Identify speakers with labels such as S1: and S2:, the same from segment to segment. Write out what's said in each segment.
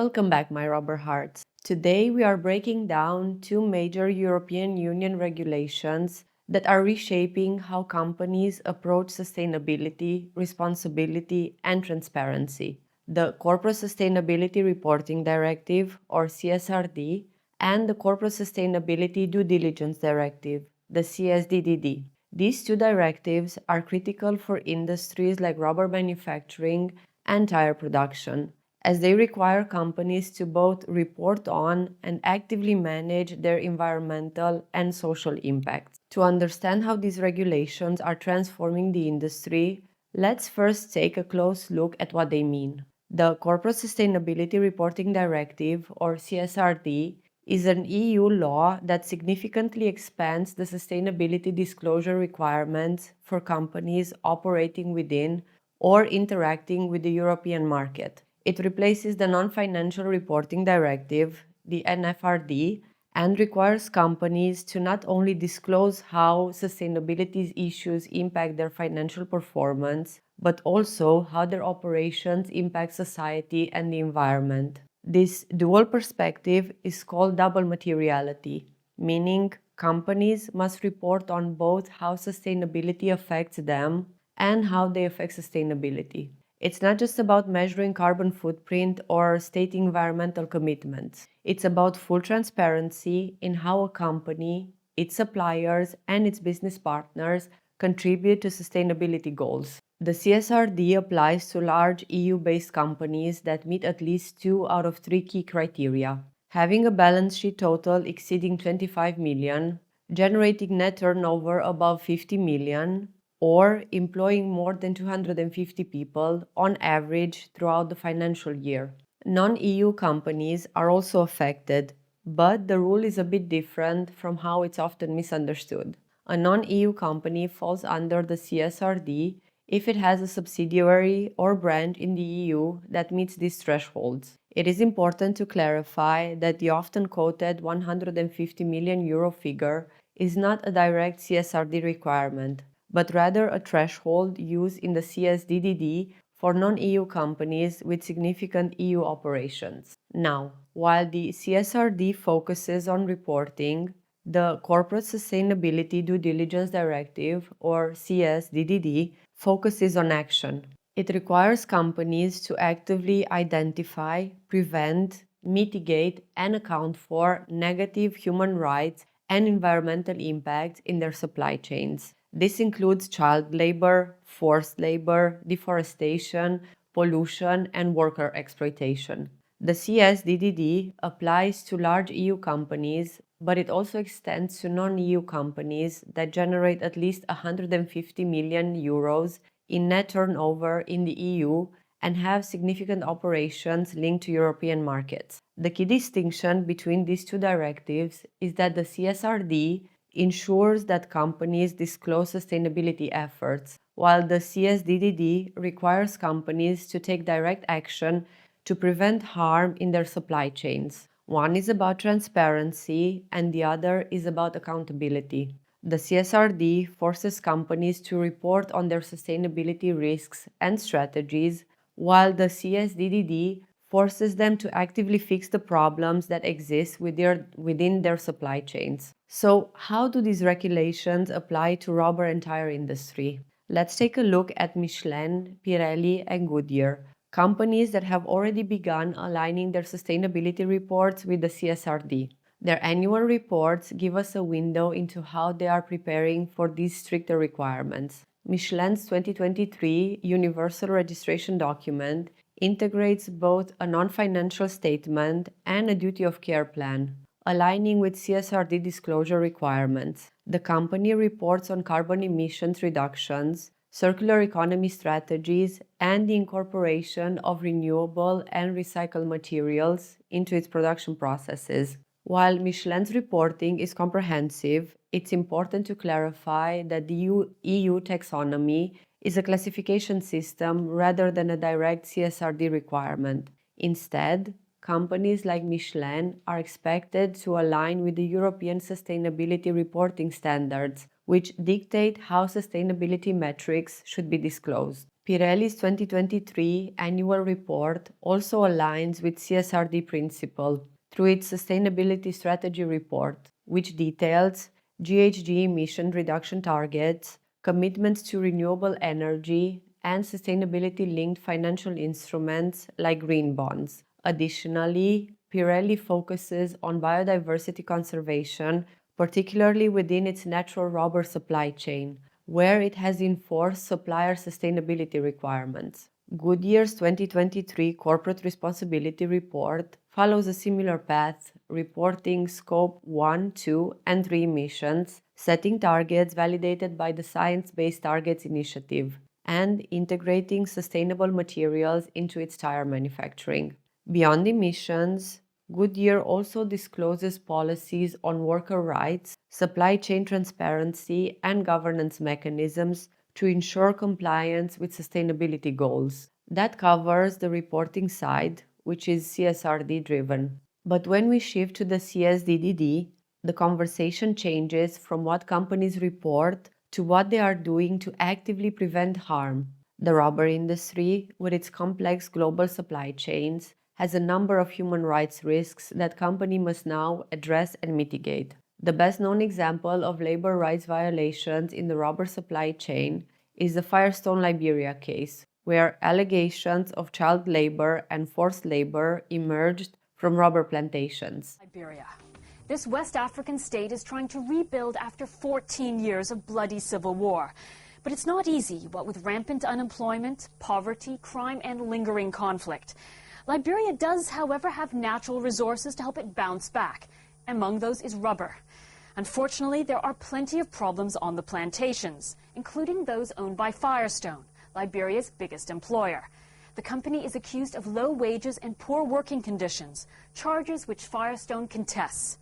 S1: Welcome back, my rubber hearts. Today we are breaking down two major European Union regulations that are reshaping how companies approach sustainability, responsibility, and transparency. The Corporate Sustainability Reporting Directive, or CSRD, and the Corporate Sustainability Due Diligence Directive, the CSDDD. These two directives are critical for industries like rubber manufacturing and tire production, as they require companies to both report on and actively manage their environmental and social impacts. To understand how these regulations are transforming the industry, let's first take a close look at what they mean. The Corporate Sustainability Reporting Directive, or CSRD, is an EU law that significantly expands the sustainability disclosure requirements for companies operating within or interacting with the European market. It replaces the Non-Financial Reporting Directive, the NFRD, and requires companies to not only disclose how sustainability issues impact their financial performance, but also how their operations impact society and the environment. This dual perspective is called double materiality, meaning companies must report on both how sustainability affects them and how they affect sustainability. It's not just about measuring carbon footprint or stating environmental commitments. It's about full transparency in how a company, its suppliers, and its business partners contribute to sustainability goals. The CSRD applies to large EU-based companies that meet at least 2 out of 3 key criteria: having a balance sheet total exceeding 25 million, generating net turnover above 50 million, or employing more than 250 people on average throughout the financial year. Non-EU companies are also affected, but the rule is a bit different from how it's often misunderstood. A non-EU company falls under the CSRD if it has a subsidiary or branch in the EU that meets these thresholds. It is important to clarify that the often quoted 150 million euro figure is not a direct CSRD requirement, but rather a threshold used in the CSDDD for non-EU companies with significant EU operations. Now, while the CSRD focuses on reporting, the Corporate Sustainability Due Diligence Directive, or CSDDD, focuses on action. It requires companies to actively identify, prevent, mitigate, and account for negative human rights and environmental impacts in their supply chains. This includes child labor, forced labor, deforestation, pollution, and worker exploitation. The CSDDD applies to large EU companies, but it also extends to non-EU companies that generate at least 150 million euros in net turnover in the EU and have significant operations linked to European markets. The key distinction between these two directives is that the CSRD ensures that companies disclose sustainability efforts, while the CSDDD requires companies to take direct action to prevent harm in their supply chains. One is about transparency and the other is about accountability. The CSRD forces companies to report on their sustainability risks and strategies, while the CSDDD forces them to actively fix the problems that exist within their supply chains. So, how do these regulations apply to rubber and tire industry? Let's take a look at Michelin, Pirelli, and Goodyear, companies that have already begun aligning their sustainability reports with the CSRD. Their annual reports give us a window into how they are preparing for these stricter requirements. Michelin's 2023 Universal Registration Document integrates both a non-financial statement and a duty of care plan, aligning with CSRD disclosure requirements. The company reports on carbon emissions reductions, circular economy strategies, and the incorporation of renewable and recycled materials into its production processes. While Michelin's reporting is comprehensive, it's important to clarify that the EU taxonomy is a classification system rather than a direct CSRD requirement. Instead, companies like Michelin are expected to align with the European sustainability reporting standards, which dictate how sustainability metrics should be disclosed. Pirelli's 2023 annual report also aligns with CSRD principle through its Sustainability Strategy Report, which details GHG emission reduction targets, commitments to renewable energy, and sustainability-linked financial instruments like green bonds. Additionally, Pirelli focuses on biodiversity conservation, particularly within its natural rubber supply chain, where it has enforced supplier sustainability requirements. Goodyear's 2023 Corporate Responsibility Report follows a similar path, reporting Scope 1, 2, and 3 emissions, setting targets validated by the Science Based Targets Initiative, and integrating sustainable materials into its tire manufacturing. Beyond emissions, Goodyear also discloses policies on worker rights, supply chain transparency, and governance mechanisms to ensure compliance with sustainability goals. That covers the reporting side, which is CSRD driven. But when we shift to the CSDDD, the conversation changes from what companies report to what they are doing to actively prevent harm. The rubber industry, with its complex global supply chains, has a number of human rights risks that companies must now address and mitigate. The best known example of labor rights violations in the rubber supply chain is the Firestone Liberia case, where allegations of child labor and forced labor emerged from rubber plantations.
S2: Liberia. This West African state is trying to rebuild after 14 years of bloody civil war. But it's not easy, what with rampant unemployment, poverty, crime, and lingering conflict. Liberia does, however, have natural resources to help it bounce back. Among those is rubber. Unfortunately, there are plenty of problems on the plantations, including those owned by Firestone, Liberia's biggest employer. The company is accused of low wages and poor working conditions, charges which Firestone contests.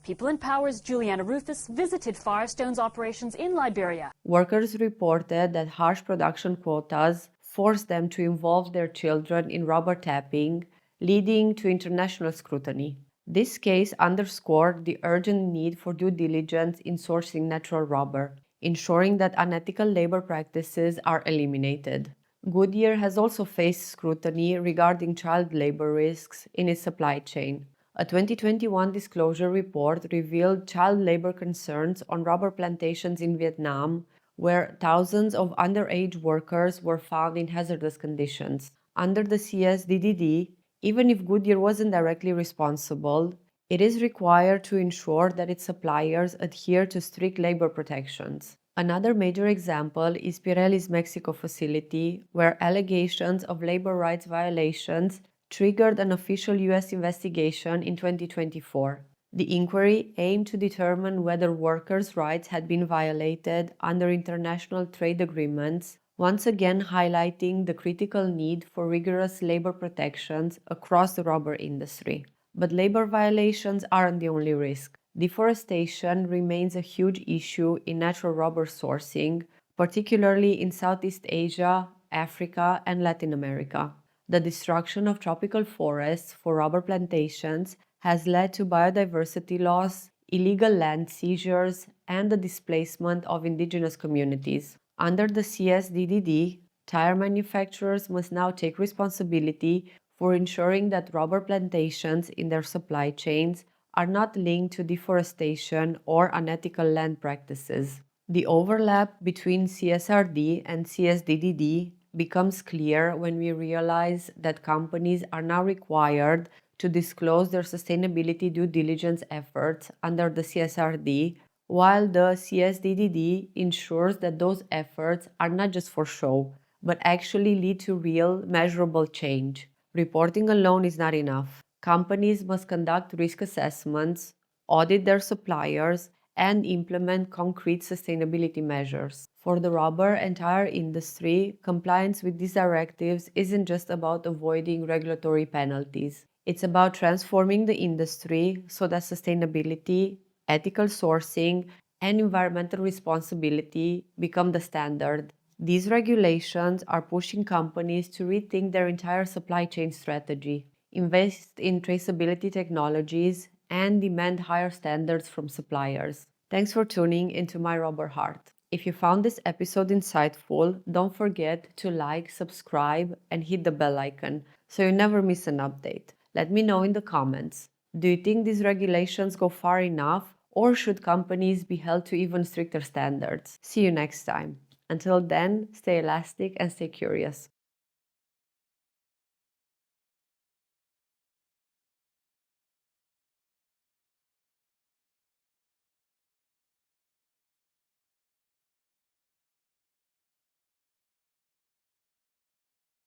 S2: People in Power's Juliana Rufus visited Firestone's operations in Liberia.
S1: Workers reported that harsh production quotas forced them to involve their children in rubber tapping, leading to international scrutiny. This case underscored the urgent need for due diligence in sourcing natural rubber, ensuring that unethical labor practices are eliminated. Goodyear has also faced scrutiny regarding child labor risks in its supply chain. A 2021 disclosure report revealed child labor concerns on rubber plantations in Vietnam, where thousands of underage workers were found in hazardous conditions. Under the CSDDD, even if Goodyear wasn't directly responsible, it is required to ensure that its suppliers adhere to strict labor protections. Another major example is Pirelli's Mexico facility, where allegations of labor rights violations triggered an official U.S. investigation in 2024. The inquiry aimed to determine whether workers' rights had been violated under international trade agreements, once again highlighting the critical need for rigorous labor protections across the rubber industry. But labor violations aren't the only risk. Deforestation remains a huge issue in natural rubber sourcing, particularly in Southeast Asia, Africa, and Latin America. The destruction of tropical forests for rubber plantations has led to biodiversity loss, illegal land seizures, and the displacement of indigenous communities. Under the CSDDD, tire manufacturers must now take responsibility for ensuring that rubber plantations in their supply chains are not linked to deforestation or unethical land practices. The overlap between CSRD and CSDDD becomes clear when we realize that companies are now required to disclose their sustainability due diligence efforts under the CSRD, while the CSDDD ensures that those efforts are not just for show, but actually lead to real, measurable change. Reporting alone is not enough. Companies must conduct risk assessments, audit their suppliers, and implement concrete sustainability measures. For the rubber and tire industry, compliance with these directives isn't just about avoiding regulatory penalties. It's about transforming the industry so that sustainability, ethical sourcing, and environmental responsibility become the standard. These regulations are pushing companies to rethink their entire supply chain strategy, invest in traceability technologies, and demand higher standards from suppliers. Thanks for tuning into my rubber heart. If you found this episode insightful, don't forget to like, subscribe, and hit the bell icon so you never miss an update. Let me know in the comments. Do you think these regulations go far enough, or should companies be held to even stricter standards? See you next time. Until then, stay elastic and stay curious.